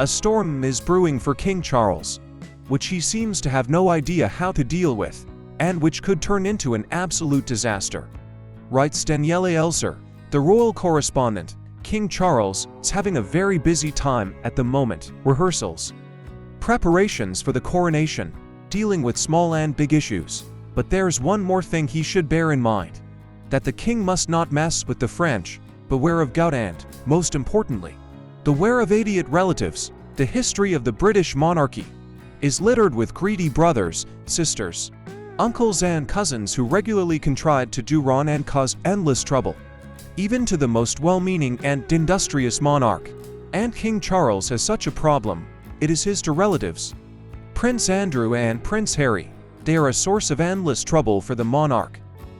A storm is brewing for King Charles, which he seems to have no idea how to deal with, and which could turn into an absolute disaster. Writes Daniela Elser, the royal correspondent. King Charles is having a very busy time at the moment. Rehearsals, preparations for the coronation, dealing with small and big issues. But there's one more thing he should bear in mind: that the king must not mess with the French. Beware of gout and, most importantly, beware of idiot relatives. The history of the British monarchy is littered with greedy brothers, sisters, uncles and cousins who regularly contrive to do wrong and cause endless trouble, even to the most well-meaning and industrious monarch. And King Charles has such a problem. It is his two relatives, Prince Andrew and Prince Harry. They are a source of endless trouble for the monarch,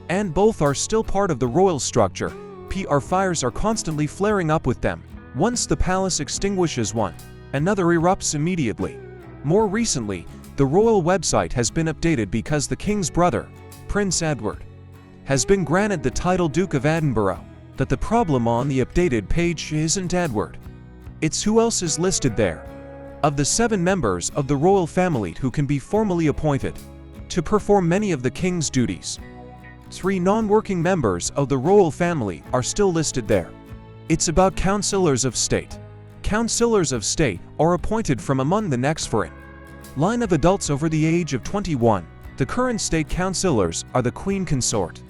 and both are still part of the royal structure. PR fires are constantly flaring up with them. Once the palace extinguishes one, another erupts immediately. More recently, the royal website has been updated because the king's brother, Prince Edward, has been granted the title Duke of Edinburgh. But the problem on the updated page isn't Edward. It's who else is listed there. Of the 7 members of the royal family who can be formally appointed to perform many of the king's duties, 3 non-working members of the royal family are still listed there. It's about councillors of state. Councillors of state are appointed from among the next in line of adults over the age of 21. The current state councillors are the Queen Consort,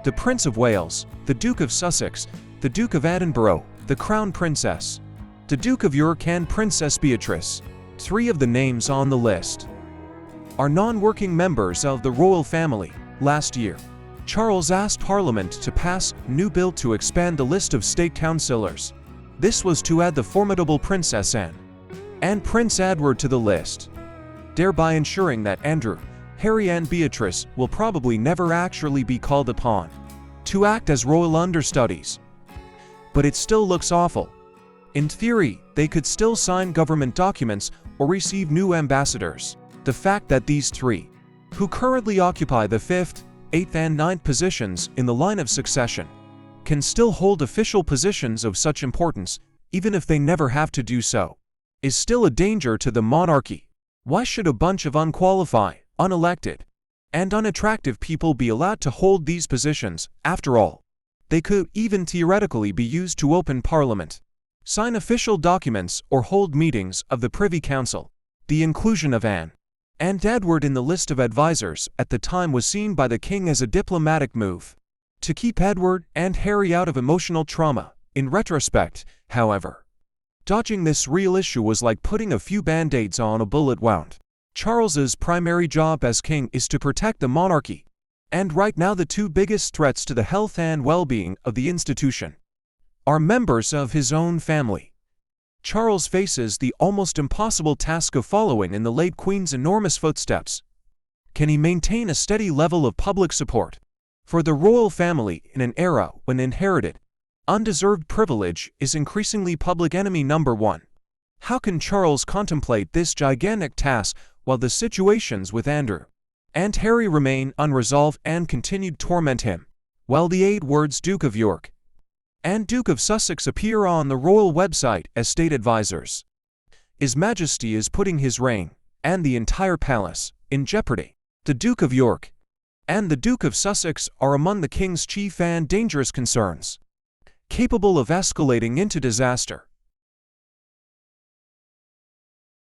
the Prince of Wales, the Duke of Sussex, the Duke of Edinburgh, the Crown Princess, the Duke of York and Princess Beatrice. 3 of the names on the list are non-working members of the royal family. Last year, Charles asked Parliament to pass a new bill to expand the list of state councillors. This was to add the formidable Princess Anne and Prince Edward to the list, thereby ensuring that Andrew, Harry and Beatrice will probably never actually be called upon to act as royal understudies. But it still looks awful. In theory, they could still sign government documents or receive new ambassadors. The fact that these 3, who currently occupy the 5th, 8th and 9th positions in the line of succession, can still hold official positions of such importance, even if they never have to do so, is still a danger to the monarchy. Why should a bunch of unqualified, unelected, and unattractive people be allowed to hold these positions? After all, they could even theoretically be used to open Parliament, sign official documents, or hold meetings of the Privy Council. The inclusion of Anne and Edward in the list of advisors at the time was seen by the king as a diplomatic move to keep Edward and Harry out of emotional trauma. In retrospect, however, dodging this real issue was like putting a few band-aids on a bullet wound. Charles's primary job as king is to protect the monarchy, and right now the 2 biggest threats to the health and well-being of the institution are members of his own family. Charles faces the almost impossible task of following in the late Queen's enormous footsteps. Can he maintain a steady level of public support for the royal family in an era when inherited, undeserved privilege is increasingly public enemy number 1? How can Charles contemplate this gigantic task while the situations with Andrew and Harry remain unresolved and continue to torment him, while the 8 words Duke of York and Duke of Sussex appear on the royal website as state advisors? His Majesty is putting his reign and the entire palace in jeopardy. The Duke of York and the Duke of Sussex are among the king's chief and dangerous concerns, capable of escalating into disaster.